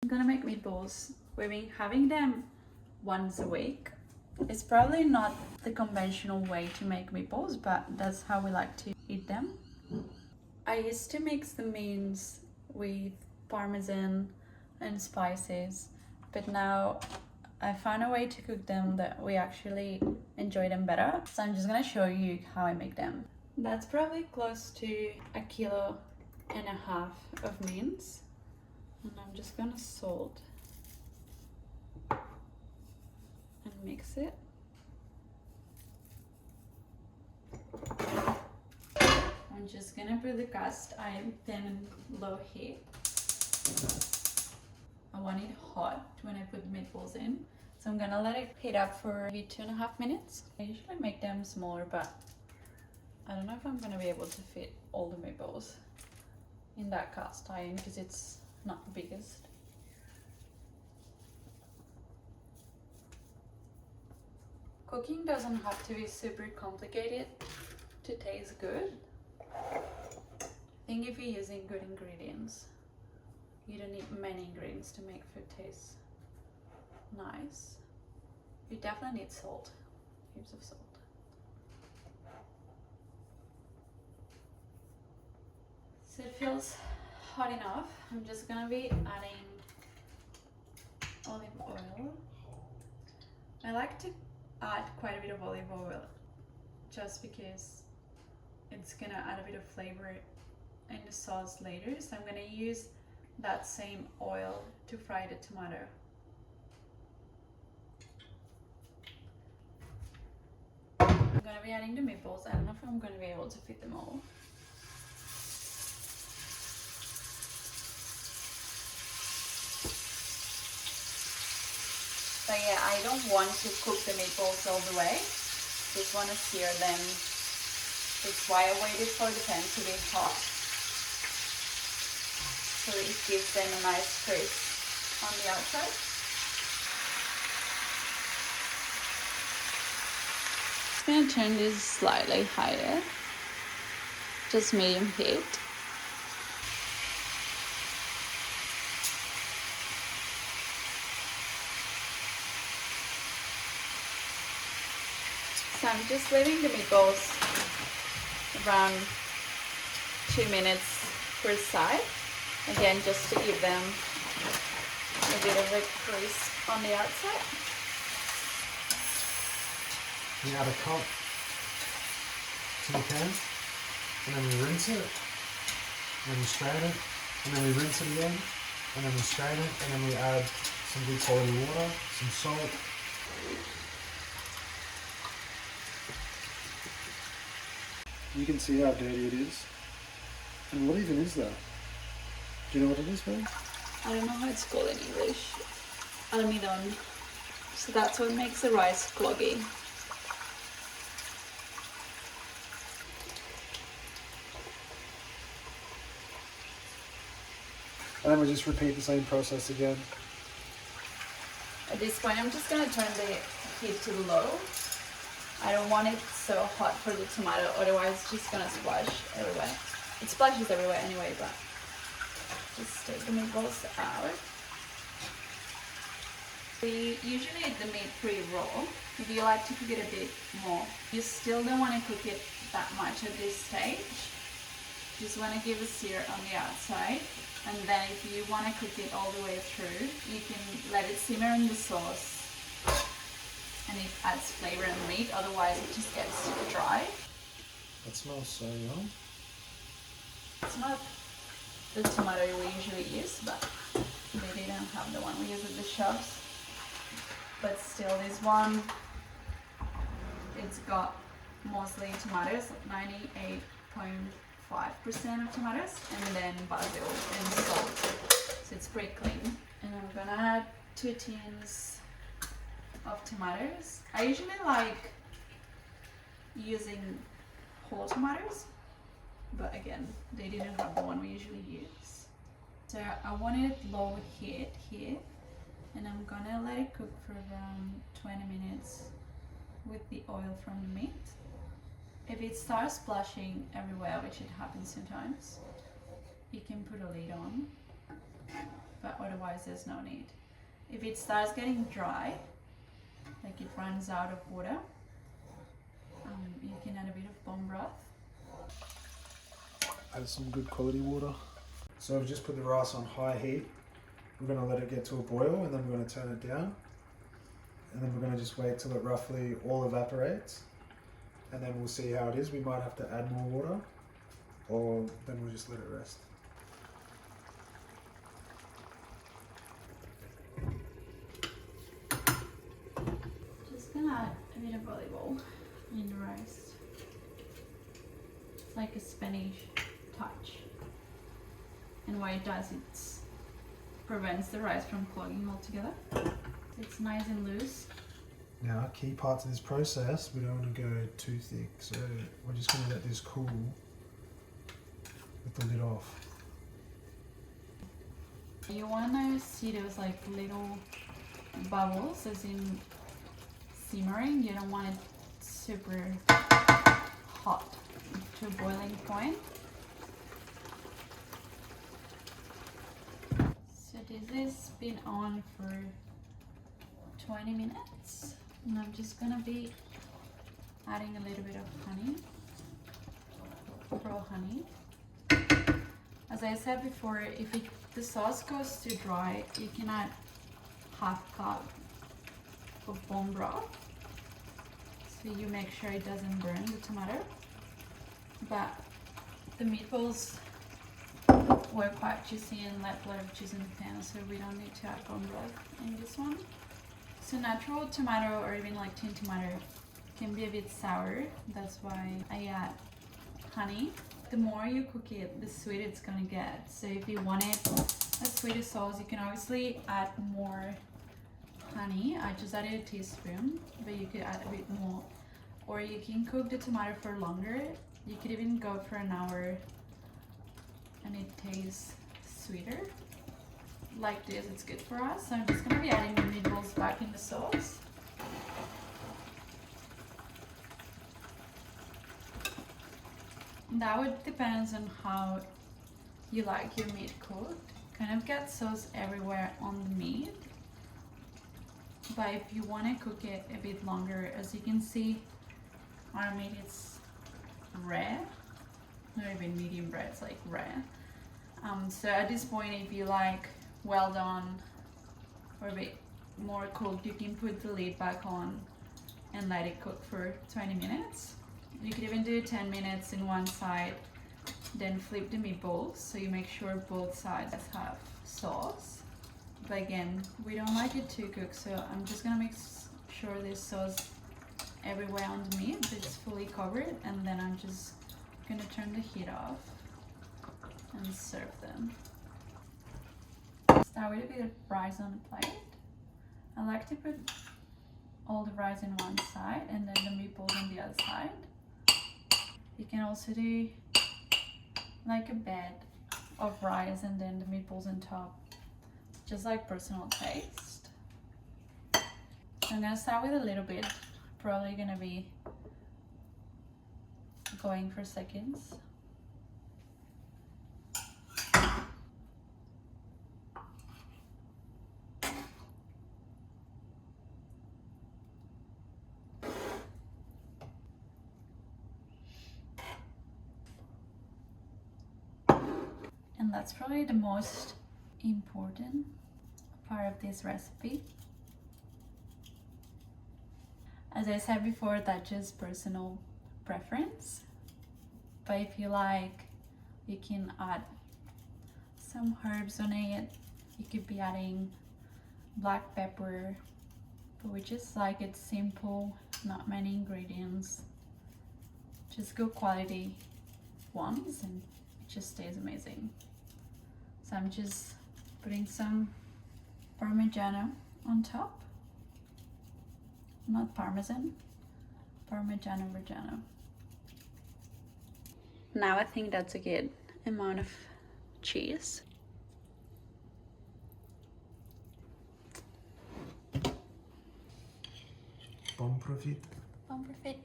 gonna make meatballs. We've been having them once a week. It's probably not the conventional way to make meatballs, but that's how we like to eat them. I used to mix the meats with parmesan and spices, but now I found a way to cook them that we actually enjoy them better. So I'm just gonna show you how I make them. That's probably close to 1.5 kilos of mince, and I'm just gonna salt and mix it. I'm just gonna put the cast iron thin and low heat. I want it hot when I put the meatballs in, so I'm gonna let it heat up for maybe 2.5 minutes. I usually make them smaller, but I don't know if I'm gonna be able to fit all the meatballs in that cast iron because it's not the biggest. Cooking doesn't have to be super complicated to taste good. I think if you're using good ingredients, you don't need many ingredients to make food taste nice. You definitely need salt, heaps of salt. So it feels hot enough. I'm just gonna be adding olive oil. I like to add quite a bit of olive oil just because it's gonna add a bit of flavor in the sauce later. So I'm gonna use that same oil to fry the tomato. I'm gonna be adding the meatballs. I don't know if I'm gonna be able to fit them all. But yeah, I don't want to cook the meatballs all the way. Just want to sear them. That's why I waited for the pan to be hot. So it gives them a nice crisp on the outside. I'm gonna turn this slightly higher. Just medium heat. So I'm just leaving the meatballs around 2 minutes per side. Again, just to give them a bit of a crisp on the outside. You add a cup to the pan, and then we rinse it, and then we strain it, and then we rinse it again, and then we strain it, and then we add some good quality water, some salt. You can see how dirty it is. And what even is that? Do you know what it is, babe? I don't know how it's called in English. Almidon. So that's what makes the rice cloggy. And then we just repeat the same process again. At this point, I'm just gonna turn the heat to low. I don't want it so hot for the tomato, otherwise it's just gonna splash everywhere. It splashes everywhere anyway, but just take the meatballs out. We usually eat the meat pretty raw. If you like to cook it a bit more, you still don't want to cook it that much at this stage. Just want to give a sear on the outside, and then if you want to cook it all the way through, you can let it simmer in the sauce. And it adds flavor in the meat, otherwise it just gets super dry. That smells so yum. It's not the tomato we usually use, but they didn't have the one we use at the shops. But still, this one, it's got mostly tomatoes, 98.5% of tomatoes, and then basil and salt. So it's pretty clean. And I'm gonna add 2 tins of tomatoes. I usually like using whole tomatoes, but again, they didn't have the one we usually use. So I want it low heat here, and I'm gonna let it cook for around 20 minutes with the oil from the meat. If it starts splashing everywhere, which it happens sometimes, you can put a lid on. but otherwise there's no need. If it starts getting dry, like it runs out of water, you can add a bit of bone broth. Add some good quality water. So I've just put the rice on high heat. We're going to let it get to a boil and then we're going to turn it down. And then we're going to just wait till it roughly all evaporates. And then we'll see how it is. We might have to add more water, or then we'll just let it rest. Just gonna add a bit of olive oil in the rice. It's like a Spanish touch. And what it does, it prevents the rice from clogging altogether. It's nice and loose. Now, key parts of this process, we don't want to go too thick, so we're just going to let this cool with the lid off. You want to see those like little bubbles, as in simmering. You don't want it super hot to a boiling point. So this has been on for 20 minutes. And I'm just gonna be adding a little bit of honey, raw honey. As I said before, if the sauce goes too dry, you can add half cup of bone broth, so you make sure it doesn't burn the tomato. But the meatballs were quite juicy and left a lot of juice in the pan, so we don't need to add bone broth in this one. So natural tomato or even like tin tomato can be a bit sour. That's why I add honey. The more you cook it, the sweeter it's gonna get. So if you wanted a sweeter sauce, you can obviously add more honey. I just added a teaspoon, but you could add a bit more. Or you can cook the tomato for longer. You could even go for an hour and it tastes sweeter. Like this, it's good for us. So I'm just gonna be adding the meatballs back in the sauce. That would depends on how you like your meat cooked. Kind of get sauce everywhere on the meat. But if you want to cook it a bit longer, as you can see, our meat is rare. Not even medium rare, it's like rare. So at this point, if you like well done or a bit more cooked, you can put the lid back on and let it cook for 20 minutes. You could even do 10 minutes in one side, then flip the meatballs so you make sure both sides have sauce. But again, we don't like it too cooked, so I'm just gonna make sure there's sauce everywhere on the meat, that it's fully covered, and then I'm just gonna turn the heat off and serve them. Start with a bit of rice on the plate. I like to put all the rice in one side and then the meatballs on the other side. You can also do like a bed of rice and then the meatballs on top, just like personal taste. So I'm gonna start with a little bit, probably gonna be going for seconds. And that's probably the most important part of this recipe. As I said before, that's just personal preference. But if you like, you can add some herbs on it. You could be adding black pepper, but we just like it simple, not many ingredients, just good quality ones, and it just tastes amazing. So I'm just putting some Parmigiano on top. Not Parmesan, Parmigiano Reggiano. Now I think that's a good amount of cheese. Bon profit. Bon profit.